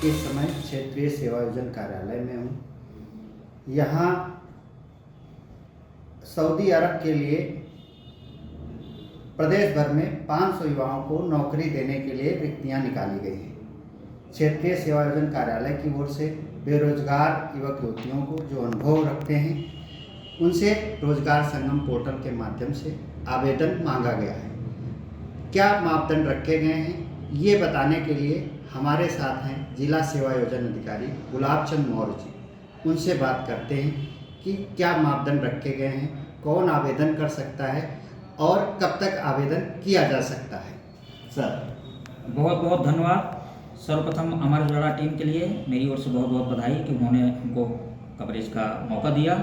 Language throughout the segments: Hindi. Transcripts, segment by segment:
इस समय क्षेत्रीय सेवायोजन कार्यालय में हूँ। यहाँ सऊदी अरब के लिए प्रदेश भर में 500 युवाओं को नौकरी देने के लिए रिक्तियाँ निकाली गई हैं। क्षेत्रीय सेवायोजन कार्यालय की ओर से बेरोजगार युवक युवतियों को जो अनुभव रखते हैं उनसे रोजगार संगम पोर्टल के माध्यम से आवेदन मांगा गया है। क्या मापदंड रखे गए हैं ये बताने के लिए हमारे साथ हैं जिला सेवायोजन अधिकारी गुलाब चंद मौर्य जी। उनसे बात करते हैं कि क्या मापदंड रखे गए हैं, कौन आवेदन कर सकता है और कब तक आवेदन किया जा सकता है। सर बहुत बहुत धन्यवाद। सर्वप्रथम अमर उजाला टीम के लिए मेरी ओर से बहुत बहुत बधाई कि उन्होंने हमको कवरेज का मौका दिया।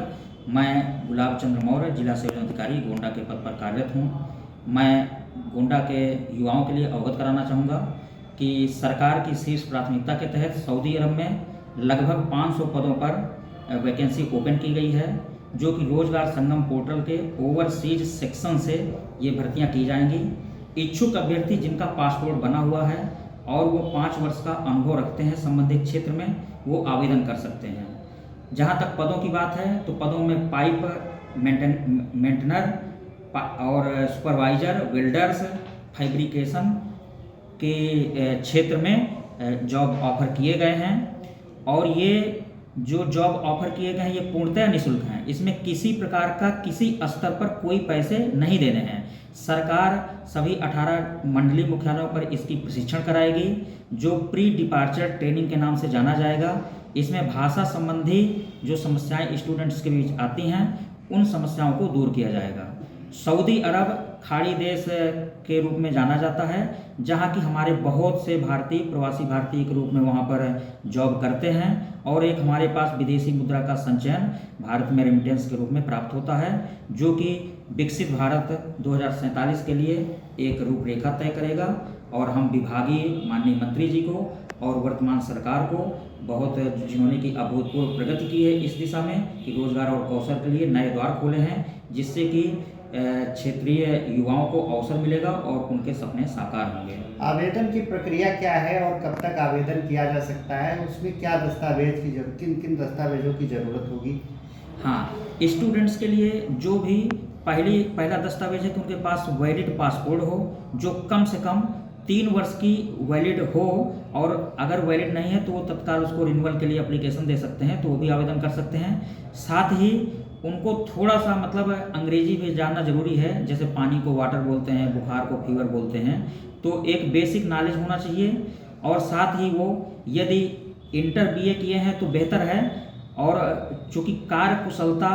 मैं गुलाब चंद्र मौर्य जिला सेवायोजन अधिकारी गोंडा के पद पर कार्यरत हूँ। मैं गोंडा के युवाओं के लिए अवगत कराना चाहूँगा कि सरकार की शीर्ष प्राथमिकता के तहत सऊदी अरब में लगभग 500 पदों पर वैकेंसी ओपन की गई है, जो कि रोजगार संगम पोर्टल के ओवरसीज सेक्शन से ये भर्तियां की जाएंगी। इच्छुक अभ्यर्थी जिनका पासपोर्ट बना हुआ है और वो 5 वर्ष का अनुभव रखते हैं संबंधित क्षेत्र में, वो आवेदन कर सकते हैं। जहाँ तक पदों की बात है तो पदों में पाइप मेंटेनर और सुपरवाइजर, वेल्डर्स, फैब्रिकेशन के क्षेत्र में जॉब ऑफर किए गए हैं। और ये जो जॉब ऑफर किए गए हैं ये पूर्णतः निःशुल्क हैं। इसमें किसी प्रकार का किसी स्तर पर कोई पैसे नहीं देने हैं। सरकार सभी 18 मंडलीय मुख्यालयों पर इसकी प्रशिक्षण कराएगी, जो प्री डिपार्चर ट्रेनिंग के नाम से जाना जाएगा। इसमें भाषा संबंधी जो समस्याएं स्टूडेंट्स के बीच आती हैं उन समस्याओं को दूर किया जाएगा। सऊदी अरब खाड़ी देश के रूप में जाना जाता है, जहां की हमारे बहुत से भारतीय प्रवासी भारतीय के रूप में वहां पर जॉब करते हैं और एक हमारे पास विदेशी मुद्रा का संचयन भारत में रेमिटेंस के रूप में प्राप्त होता है, जो कि विकसित भारत 2047 के लिए एक रूपरेखा तय करेगा। और हम विभागीय माननीय मंत्री जी को और वर्तमान सरकार को बहुत, जिन्होंने की अभूतपूर्व प्रगति की है इस दिशा में कि रोजगार और कौशल के लिए नए द्वार खोले हैं, जिससे कि क्षेत्रीय युवाओं को अवसर मिलेगा और उनके सपने साकार होंगे। आवेदन की प्रक्रिया क्या है और कब तक आवेदन किया जा सकता है, उसमें क्या दस्तावेज की जरूरत, किन किन दस्तावेजों की ज़रूरत होगी? हाँ, स्टूडेंट्स के लिए जो भी पहला दस्तावेज है कि उनके पास वैलिड पासपोर्ट हो, जो कम से कम 3 वर्ष की वैलिड हो, और अगर वैलिड नहीं है तो वो तत्काल उसको रिन्यूअल के लिए एप्लीकेशन दे सकते हैं, तो वो भी आवेदन कर सकते हैं। साथ ही उनको थोड़ा सा अंग्रेजी भी जानना जरूरी है, जैसे पानी को वाटर बोलते हैं, बुखार को फीवर बोलते हैं, तो एक बेसिक नॉलेज होना चाहिए। और साथ ही वो यदि इंटर BA किए हैं तो बेहतर है। और चूँकि कार्य कुशलता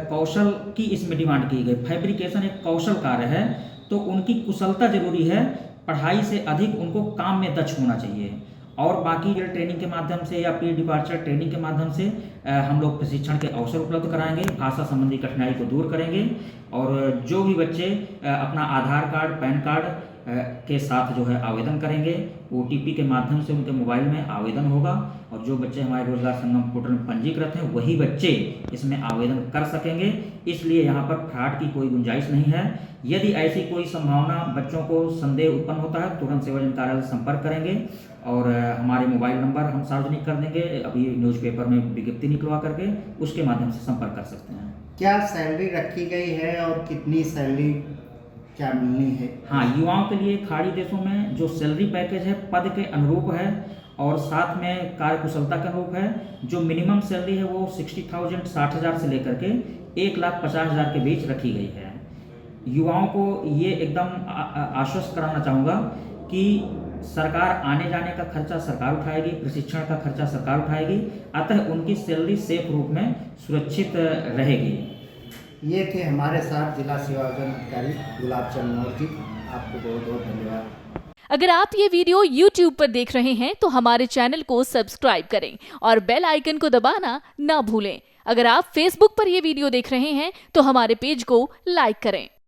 कौशल की इसमें डिमांड की गई, फैब्रिकेशन एक कौशल कार्य है, तो उनकी कुशलता जरूरी है, पढ़ाई से अधिक उनको काम में दक्ष होना चाहिए। और बाकी ट्रेनिंग के माध्यम से या प्री डिपार्चर ट्रेनिंग के माध्यम से हम लोग प्रशिक्षण के अवसर उपलब्ध कराएंगे, भाषा संबंधी कठिनाई को दूर करेंगे। और जो भी बच्चे अपना आधार कार्ड, पैन कार्ड के साथ जो है आवेदन करेंगे, OTP के माध्यम से उनके मोबाइल में आवेदन होगा। और जो बच्चे हमारे रोजगार संगम पोर्टल में पंजीकृत हैं वही बच्चे इसमें आवेदन कर सकेंगे, इसलिए यहाँ पर फ्रॉड की कोई गुंजाइश नहीं है। यदि ऐसी कोई संभावना, बच्चों को संदेह उत्पन्न होता है, तुरंत सेवायोजन कार्यालय से संपर्क करेंगे और हमारे मोबाइल नंबर हम सार्वजनिक कर देंगे, अभी न्यूज़पेपर में विज्ञप्ति निकलवा करके उसके माध्यम से संपर्क कर सकते हैं। क्या सैलरी रखी गई है और कितनी सैलरी क्या मिलनी है? हाँ, युवाओं के लिए खाड़ी देशों में जो सैलरी पैकेज है पद के अनुरूप है और साथ में कार्य कुशलता के अनुरूप है। जो मिनिमम सैलरी है वो 60,000 60,000 से लेकर के 1,50,000 के बीच रखी गई है। युवाओं को ये एकदम आश्वस्त कराना चाहूँगा कि सरकार आने जाने का खर्चा सरकार उठाएगी, प्रशिक्षण का खर्चा सरकार उठाएगी, अतः उनकी सैलरी सेफ रूप में सुरक्षित रहेगी। ये थे हमारे साथ जिला सेवायोजन अधिकारी गुलाब चंद मौर्य जी। आपको बहुत बहुत धन्यवाद। अगर आप ये वीडियो YouTube पर देख रहे हैं तो हमारे चैनल को सब्सक्राइब करें और बेल आइकन को दबाना ना भूलें। अगर आप Facebook पर ये वीडियो देख रहे हैं तो हमारे पेज को लाइक करें।